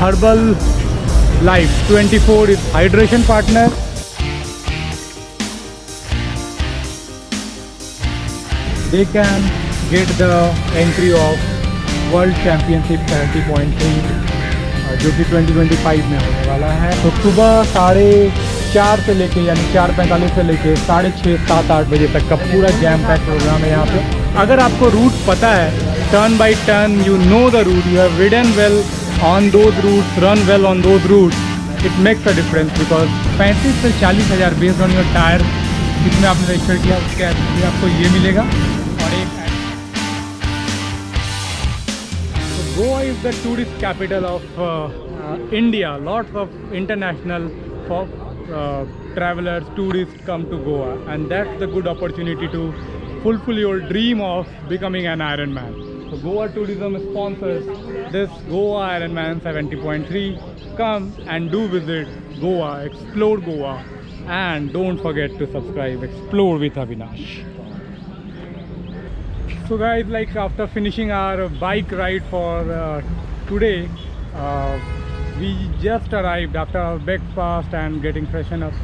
Herbal Life 24 is hydration partner. They can get the entry of World Championship 70.3 जो कि 2025 में होने वाला है। तो सुबह 4:30 से लेके यानी 4:45 से लेके 6:30, 7, 8 बजे तक का पूरा जैम पैक प्रोग्राम है यहाँ पे। अगर आपको रूट पता है, turn by turn you know the route, you have ridden well on those routes, run well on those routes, it makes a difference because 35 से 40 हज़ार बेस्ड ऑन योर टायर जिसमें आपने रजिस्टर किया उसके लिए आपको ये मिलेगा। और एक Goa is the tourist capital of India. Lots of international travelers, tourists come to Goa, and that's the good opportunity to fulfill your dream of becoming an Ironman. So Goa Tourism sponsors this Goa Ironman 70.3. Come and do visit Goa, explore Goa, and don't forget to subscribe. Explore with Avinash. So guys, like after finishing our bike ride for today, we just arrived after our breakfast and getting freshen up.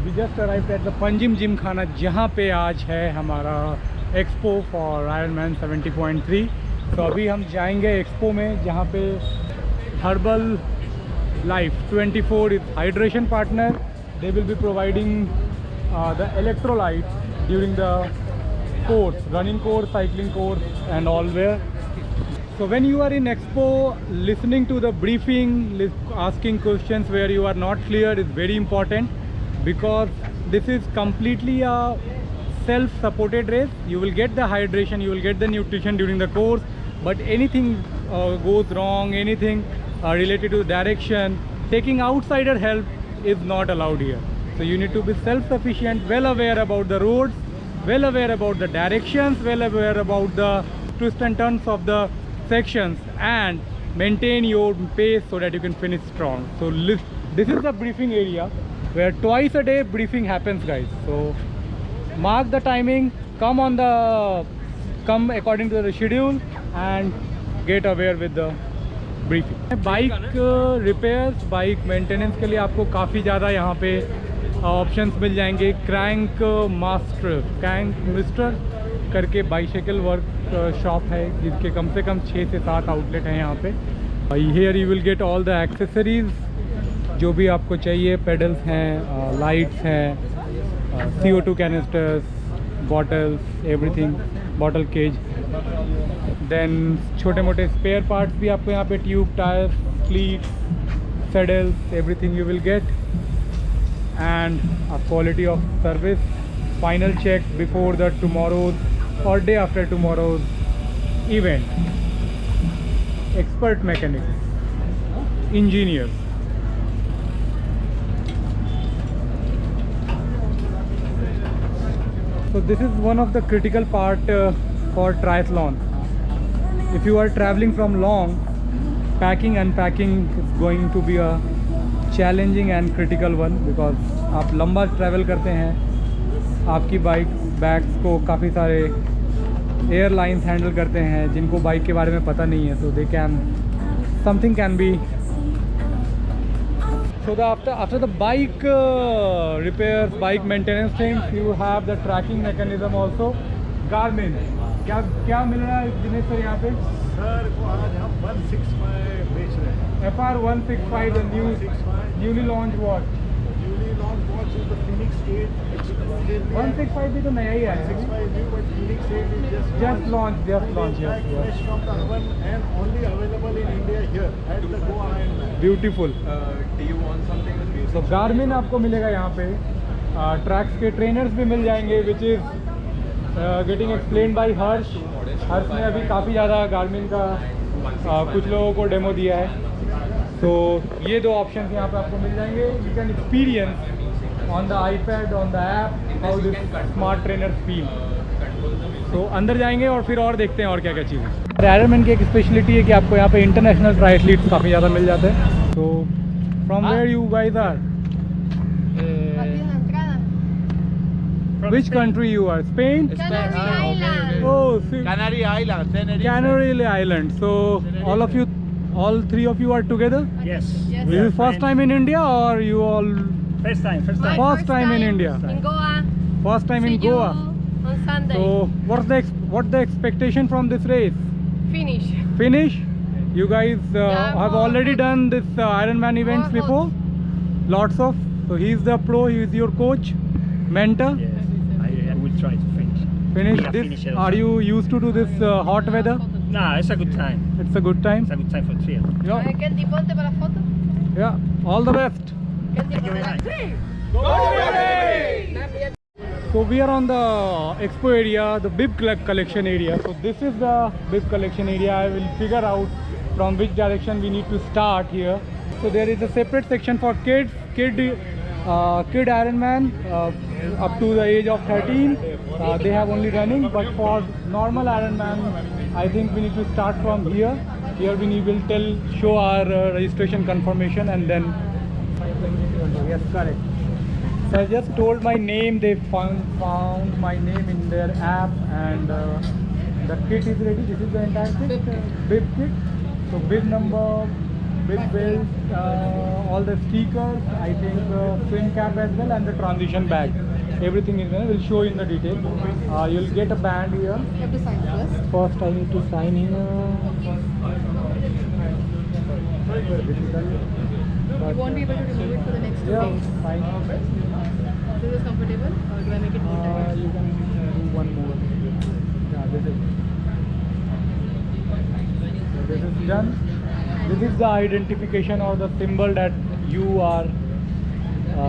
We just arrived at the Panjim Gymkhana जहाँ पे आज है हमारा expo for Ironman 70.3. तो अभी हम जाएंगे expo में जहाँ पे Herbal Life 24 is hydration partner. They will be providing the electrolytes during the course, running course, cycling course and all where. So when you are in expo, listening to the briefing, asking questions where you are not clear is very important because this is completely a self-supported race. You will get the hydration, you will get the nutrition during the course, but anything goes wrong, anything related to direction, taking outsider help is not allowed here. So you need to be self-sufficient, well aware about the roads, well aware about the directions, well aware about the twists and turns of the sections, and maintain your pace so that you can finish strong. So this is the briefing area where twice a day briefing happens, guys. So mark the timing, come according to the schedule and get aware with the briefing. Bike repairs, bike maintenance के लिए आपको काफ़ी ज़्यादा यहाँ पे options मिल जाएंगे। Crank mister करके bicycle work shop है जिसके कम से कम 6 से 7 आउटलेट हैं यहाँ पे। Here you will get all the accessories जो भी आपको चाहिए, पेडल्स हैं, लाइट्स हैं, CO2 canisters, bottles, everything, bottle cage, then छोटे मोटे स्पेयर पार्ट्स भी आपको यहाँ पे, tube, tyres, cleats, saddles, everything you will get, and a quality of service. Final check before the tomorrow's or day after tomorrow's event. Expert mechanics, engineers. So this is one of the critical part for triathlon. If you are traveling from long, packing and unpacking is going to be a challenging and critical one because आप लंबा travel करते हैं, आपकी bike bags को काफ़ी सारे airlines handle करते हैं जिनको बाइक के बारे में पता नहीं है, so they can something can be so the after the bike repairs, bike maintenance things, you have the tracking mechanism also. Garmin क्या मिल रहा है दिनेश सर यहाँ पे? सर को आज हम 165 बेच रहे हैं। FR 165, the newly launched watch. Newly launched watch is the Phoenix 8 exclusive. 165 भी तो नया ही है। 165 new, but Phoenix 8 is just launched. Yes. Fresh from the oven and only available in India here at the Goa Ironman. Beautiful. Do you want something? So Garmin आपको मिलेगा यहाँ पे, tracks के trainers भी मिल जाएंगे, which is getting explain by Harsh ने अभी काफ़ी ज़्यादा गार्मिन का कुछ लोगों को डेमो दिया है। तो ये दो ऑप्शन यहाँ पे आपको मिल जाएंगे। You can experience on the iPad, on the app, how this smart trainer feel. तो अंदर जाएंगे और फिर और देखते हैं और क्या क्या चीज़ें। आयरनमैन की एक स्पेशलिटी है कि आपको यहाँ पे इंटरनेशनल ट्रायथलीट्स काफ़ी ज़्यादा मिल जाते हैं। तो from where you guys are? Which country you are? Spain? Canary Island. Oh, see. Canary Island. Canary Island. So all of you all three of you are together? Yes. Yes. This is first time in India or you all First time. My First time in India. In Goa. first time See in you Goa? on Sunday. So what's the expectation from this race? Finish. Finish? You guys Yeah, have more already good. done this Ironman events More before? Lots of. So he's the pro, he's your coach, mentor. Yes. I will try to finish. Finish Yeah, this. finish it Are also. you used to do this hot weather? Nah, it's a good time. It's a good time. It's a good time for trail. Yeah. ¿Qué tipo te para la foto? Yeah. All the best. ¿Qué tipo you te very la? So we are on the expo area, the bib collection area. So this is the bib collection area. I will figure out from which direction we need to start here. So there is a separate section for kids, kid Ironman up to the age of 13. They have only running, but for normal Ironman, I think we need to start from here. Here we will show our registration confirmation and then. Yes, correct. So I just told my name, they found my name in their app, and the kit is ready. This is the entire kit, bib kit. So bib number, bib belt, all the stickers, I think swim cap as well, and the transition bag. Everything is there. We'll show in the detail. You'll get a band here. You have to sign first. First I need to sign here. You won't be able to remove it for the next 2 Yeah, days. fine. This is comfortable or do I make it more tight? You can do one more. Yeah, this is done. This is the identification or the symbol that you are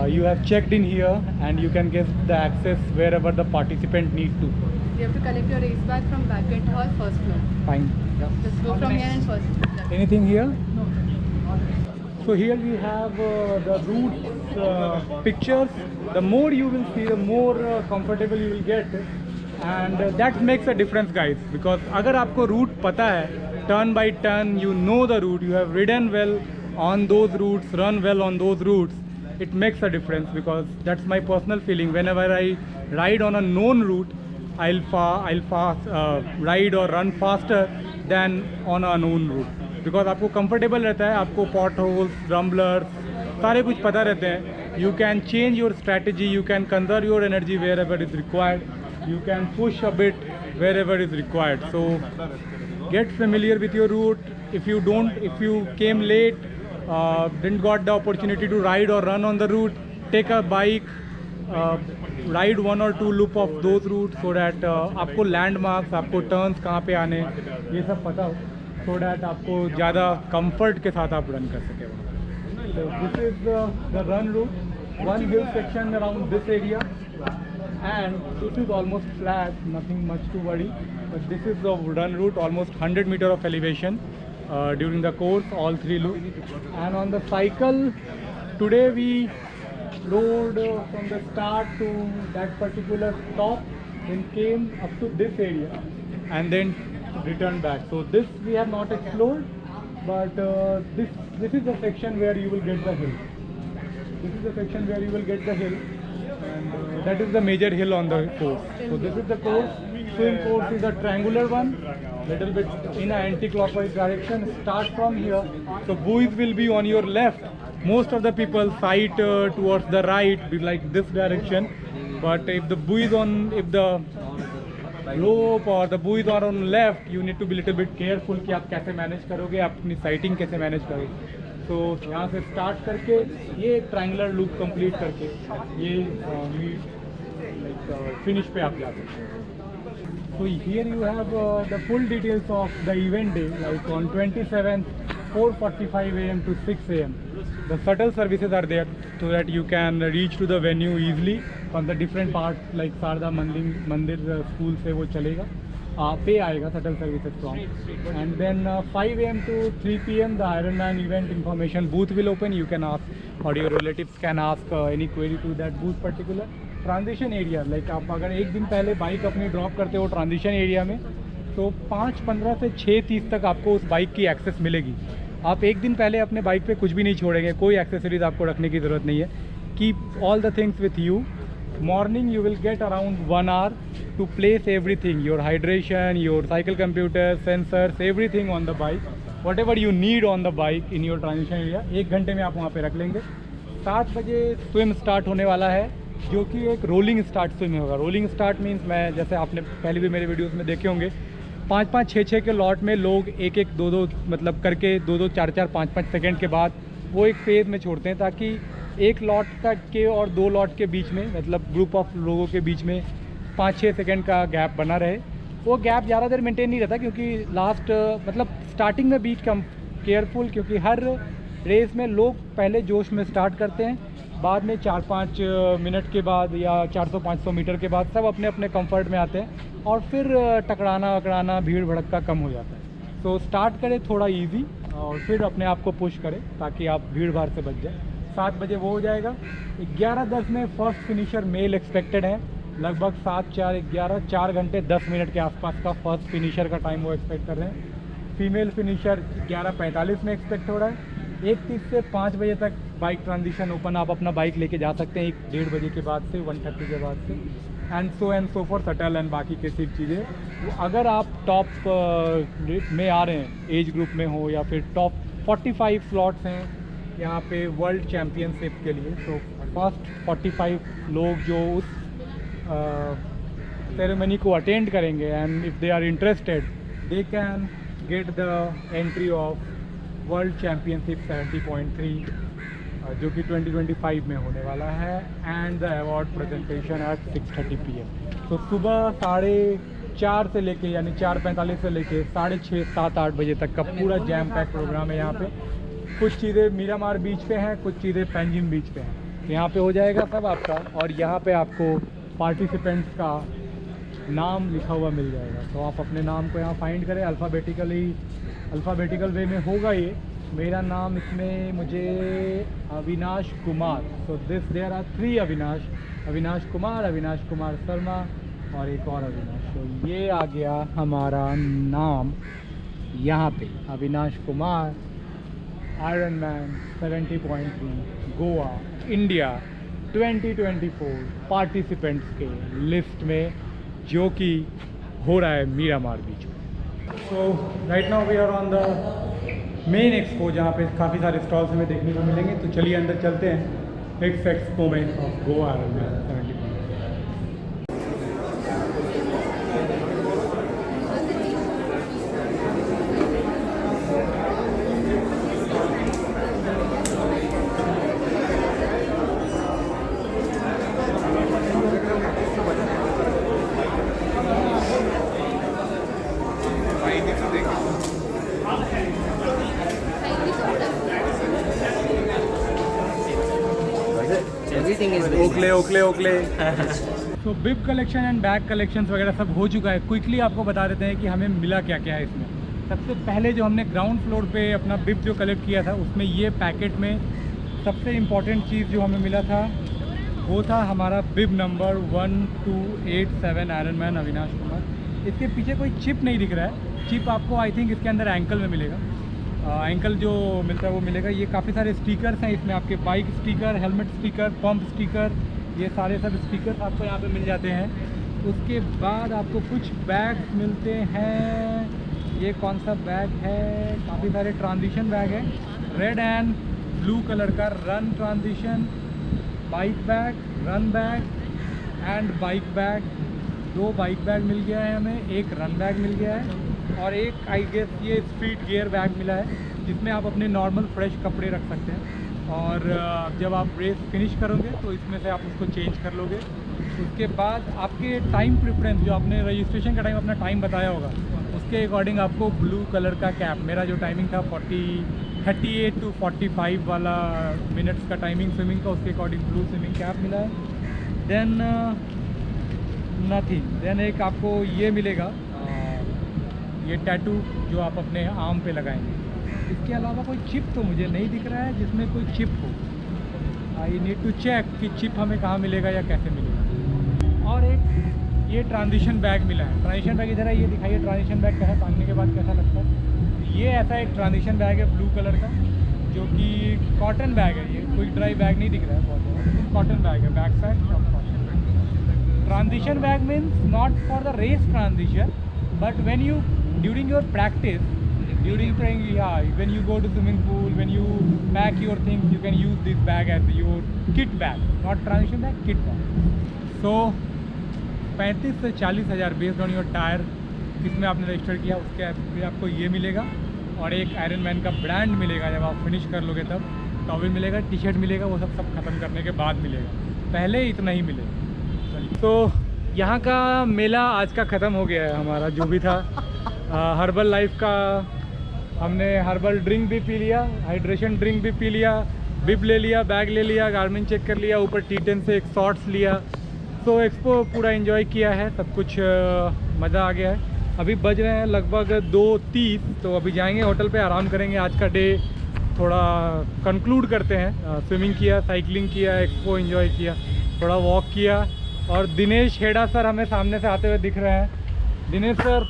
you have checked in here, and you can get the access wherever the participant need to. You have to collect your race bag from Banquet Hall, first floor. Fine. Just go from here and first. Anything here? So here we have the route pictures. The more you will see, the more comfortable you will get, and that makes a difference, guys. Because अगर आपको route पता है, turn by turn, you know the route, you have ridden well on those routes, run well on those routes, it makes a difference. Because that's my personal feeling. Whenever I ride on a known route, I'll ride or run faster than on a unknown route. Because आपको comfortable रहता है, आपको pot holes, rumblers, सारे कुछ पता रहते हैं. You can change your strategy, you can conserve your energy wherever is required, you can push a bit wherever is required. So get familiar with your route. If you came late, didn't got the opportunity to ride or run on the route, take a bike, ride 1 or 2 loop of those route, so that आपको landmarks, आपको turns कहाँ पे आने, ये सब पता हो, so that आपको ज़्यादा कंफर्ट के साथ आप रन कर सकें. So this is the run route. One hill section around this area, and this is almost flat, nothing much to worry. But this is the run route, almost 100 meter of elevation during the course, all 3 loops. And on the cycle, today we rode from the start to that particular stop, then came up to this area, and then return back. So this we have not explored, but this is the section where you will get the hill. This is the section where you will get the hill, and that is the major hill on the course. So this is the course. Swim course is a triangular one, little bit in an anti-clockwise direction. Start from here. So buoys will be on your left. Most of the people sight towards the right, be like this direction. But if the buoys if the rope or the buoys are on left, you need to be little bit careful कि आप कैसे manage करोगे, आप अपनी sighting कैसे manage करोगे. तो यहाँ से स्टार्ट करके ये ट्रायंगुलर लूप कंप्लीट करके ये फिनिश पे आप जा सकते हैं. So here you have the full details of the event day, like on 27th, 4:45 a.m. to 6 a.m. The shuttle services are there so that you can reach to the venue easily from the different parts, like Sarda Mandir school से वो चलेगा, पे आएगा shuttle services from. And then 5 a.m. to 3 p.m. the Ironman event information booth will open. You can ask, or your relatives can ask any query to that booth particular. Transition area, like आप अगर एक दिन पहले bike अपनी drop करते हो transition area में, तो 5:15 से 6:30 तक आपको उस बाइक की एक्सेस मिलेगी. आप एक दिन पहले अपने बाइक पे कुछ भी नहीं छोड़ेंगे, कोई एक्सेसरीज आपको रखने की ज़रूरत नहीं है. Keep all the things with you. Morning you will get around 1 hour to place everything, your hydration, your cycle computer, sensors, everything on the bike. Whatever you need on the bike in your transition area 1 घंटे में आप वहाँ पे रख लेंगे। 7 बजे swim start होने वाला है, जो कि एक रोलिंग स्टार्ट स्विम होगा। रोलिंग स्टार्ट मीन्स, मैं जैसे आपने पहले भी मेरे वीडियोस में देखे होंगे, 5-5, 6-6 के लॉट में लोग 1-1, 2-2 मतलब करके 2-2, 4-4, 5-5 सेकेंड के बाद वो एक फेज़ में छोड़ते हैं, ताकि एक लॉट तक के और 2 लॉट के बीच में, मतलब ग्रुप ऑफ लोगों के बीच में 5-6 सेकेंड का गैप बना रहे। वो गैप ज़्यादा देर मेंटेन नहीं रहता, क्योंकि लास्ट मतलब स्टार्टिंग में बी कम केयरफुल, क्योंकि हर रेस में लोग पहले जोश में स्टार्ट करते हैं, बाद में 4-5 मिनट के बाद या 400-500 मीटर के बाद सब अपने अपने कंफर्ट में आते हैं और फिर टकराना वकराना भीड़ भड़का कम हो जाता है। तो स्टार्ट करें थोड़ा इजी और फिर अपने आप को पुश करें ताकि आप भीड़ भाड़ से बच जाए। 7 बजे वो हो जाएगा। 11:10 में फर्स्ट फिनिशर मेल एक्सपेक्टेड है, लगभग 7-4-11 4 घंटे 10 मिनट के आसपास का फर्स्ट फिनिशर का टाइम वो एक्सपेक्ट कर रहे हैं। फीमेल फिनिशर 11:45 में एक्सपेक्ट हो रहा है। 1:30 से 5 बजे तक बाइक ट्रांजिशन ओपन, आप अपना बाइक लेके जा सकते हैं 1-1:30 बजे के बाद से, 1:30 के बाद से, and so for shuttle and बाकी की सब चीज़ें। अगर आप टॉप में आ रहे हैं, एज ग्रुप में हो या फिर टॉप 45 स्लॉट्स हैं यहाँ पे वर्ल्ड चैम्पियनशिप के लिए, तो फर्स्ट 45 लोग जो उस सेरेमनी को अटेंड करेंगे and if they are interested they can get the entry of world championship 70.3 जो कि 2025 में होने वाला है, and the award presentation at 6:30 PM। तो सुबह 4:30 से लेके, यानी 4:45 से लेके 6:30, 7, 8 बजे तक का पूरा जैम पैक प्रोग्राम है यहाँ पे। कुछ चीज़ें मीरामार बीच पे हैं, कुछ चीज़ें पेंजिम बीच पे हैं, तो यहाँ पे हो जाएगा सब आपका। और यहाँ पे आपको पार्टिसिपेंट्स का नाम लिखा हुआ मिल जाएगा, तो आप अपने नाम को यहाँ फाइंड करें। अल्फ़ाबेटिकल वे में होगा ये। मेरा नाम इसमें मुझे Avinash Kumar, so there are 3 Avinash Kumar Sharma और एक और अविनाश। तो ये आ गया हमारा नाम यहाँ पे, Avinash Kumar, Ironman 70.3 Goa India 2024 participants के लिस्ट में, जो कि हो रहा है मीरामार बीच में। So right now we are on the main expo, जहाँ पे काफ़ी सारे स्टॉल्स हमें देखने को मिलेंगे। तो चलिए अंदर चलते हैं इस एक्सपो में of Goa 70.3। Everything is Oakley तो बिब कलेक्शन एंड बैग कलेक्शंस वगैरह सब हो चुका है। क्विकली आपको बता देते हैं कि हमें मिला क्या क्या है इसमें। सबसे पहले जो हमने ग्राउंड फ्लोर पे अपना बिब जो कलेक्ट किया था, उसमें ये पैकेट में सबसे इम्पॉर्टेंट चीज़ जो हमें मिला था वो था हमारा बिब नंबर 1287 आयरनमैन अविनाश कुमार। इसके पीछे कोई चिप नहीं दिख रहा है, चिप आपको आई थिंक इसके अंदर एंकल में मिलेगा। एंकल जो मिलता है वो मिलेगा। ये काफ़ी सारे स्टिकर्स हैं इसमें, आपके bike sticker, helmet sticker, pump sticker, ये सारे सब स्टिकर्स आपको यहाँ पे मिल जाते हैं। उसके बाद आपको कुछ बैग मिलते हैं। ये कौन सा बैग है? काफ़ी सारे ट्रांजिशन बैग हैं, रेड एंड ब्लू कलर का run transition, bike bag, run bag and bike bag. 2 bike bag मिल गया है हमें, एक रन बैग मिल गया है और एक आई गेस ये स्ट्रीट गियर बैग मिला है, जिसमें आप अपने नॉर्मल फ्रेश कपड़े रख सकते हैं। और जब आप रेस फिनिश करोगे तो इसमें से आप उसको चेंज कर लोगे। उसके बाद आपके टाइम प्रेफरेंस, जो आपने रजिस्ट्रेशन का टाइम अपना टाइम बताया होगा, उसके अकॉर्डिंग आपको ब्लू कलर का कैप, मेरा जो टाइमिंग था 38 to 45 वाला मिनट्स का टाइमिंग स्विमिंग का, उसके अकॉर्डिंग ब्लू स्विमिंग कैप मिला है। देन नथिंग, देन एक आपको ये मिलेगा, ये टैटू जो आप अपने आर्म पे लगाएंगे। इसके अलावा कोई चिप तो मुझे नहीं दिख रहा है जिसमें कोई चिप हो। आई नीड टू चेक कि चिप हमें कहाँ मिलेगा या कैसे मिलेगा। और एक ये ट्रांजिशन बैग मिला है। ट्रांजिशन बैग इधर है, ये दिखाइए ट्रांजिशन बैग कैसा, टांगने के बाद कैसा लगता है। ये ऐसा एक ट्रांजिशन बैग है ब्लू कलर का, जो कि कॉटन बैग है। ये कोई ड्राई बैग नहीं दिख रहा है बहुत ज़्यादा, लेकिन कॉटन बैग है। Back side transition bag means not for the race transition, but when you during your practice During praying, yeah, when you go to swimming pool, when you pack your things, you can use this bag as your kit bag, not transition bag, kit bag. So 35 से 40 हज़ार based on your tyre किसमें आपने register किया उसके भी आपको ये मिलेगा, और एक आयरन मैन का ब्रांड मिलेगा जब आप फिनिश कर लोगे तब, टॉवल मिलेगा, टी शर्ट मिलेगा, वो सब ख़त्म करने के बाद मिलेगा, पहले इतना ही मिलेगा। तो यहाँ का मेला आज का ख़त्म हो गया है हमारा जो भी था। हर्बल लाइफ का हमने हर्बल ड्रिंक भी पी लिया, हाइड्रेशन ड्रिंक भी पी लिया, बिप ले लिया, बैग ले लिया, गारमेंट चेक कर लिया, ऊपर T10 से एक शॉर्ट्स लिया। तो एक्सपो पूरा एंजॉय किया है, सब कुछ मज़ा आ गया है। अभी बज रहे हैं लगभग 2:30, तो अभी जाएंगे होटल पे, आराम करेंगे। आज का डे थोड़ा कंक्लूड करते हैं। स्विमिंग किया, साइकिलिंग किया, एक्सपो एंजॉय किया, थोड़ा वॉक किया। और दिनेश हेड़ा सर हमें सामने से आते हुए दिख रहे हैं। दिनेश सर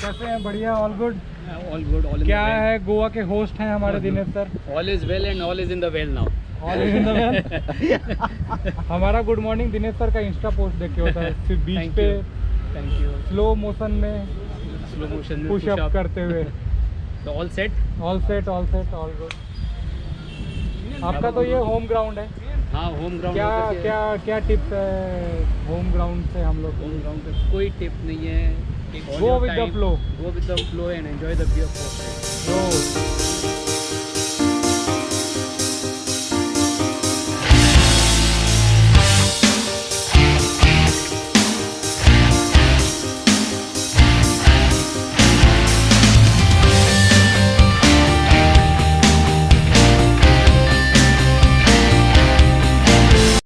कैसे हैं? बढ़िया, all good? All good, all in क्या the है, गोवा के होस्ट हैं हमारे Dinesh sir. well. All is well and all is in the well now. All is in the well. हमारा गुड मॉर्निंग दिनेश सर का इंस्टा पोस्ट देख के होता है, सिर्फ बीच Thank पे you. Thank you. Slow motion में Slow motion में पुश push अप up. करते हुए। So all set. All set, all set, all good. आपका तो ये होम ग्राउंड है, हाँ होम ग्राउंड क्या क्या क्या टिप्स है होम ग्राउंड से हम लोग? होम ग्राउंड पे कोई टिप नहीं है। Go with the flow. Go with the flow and enjoy the pure process. तो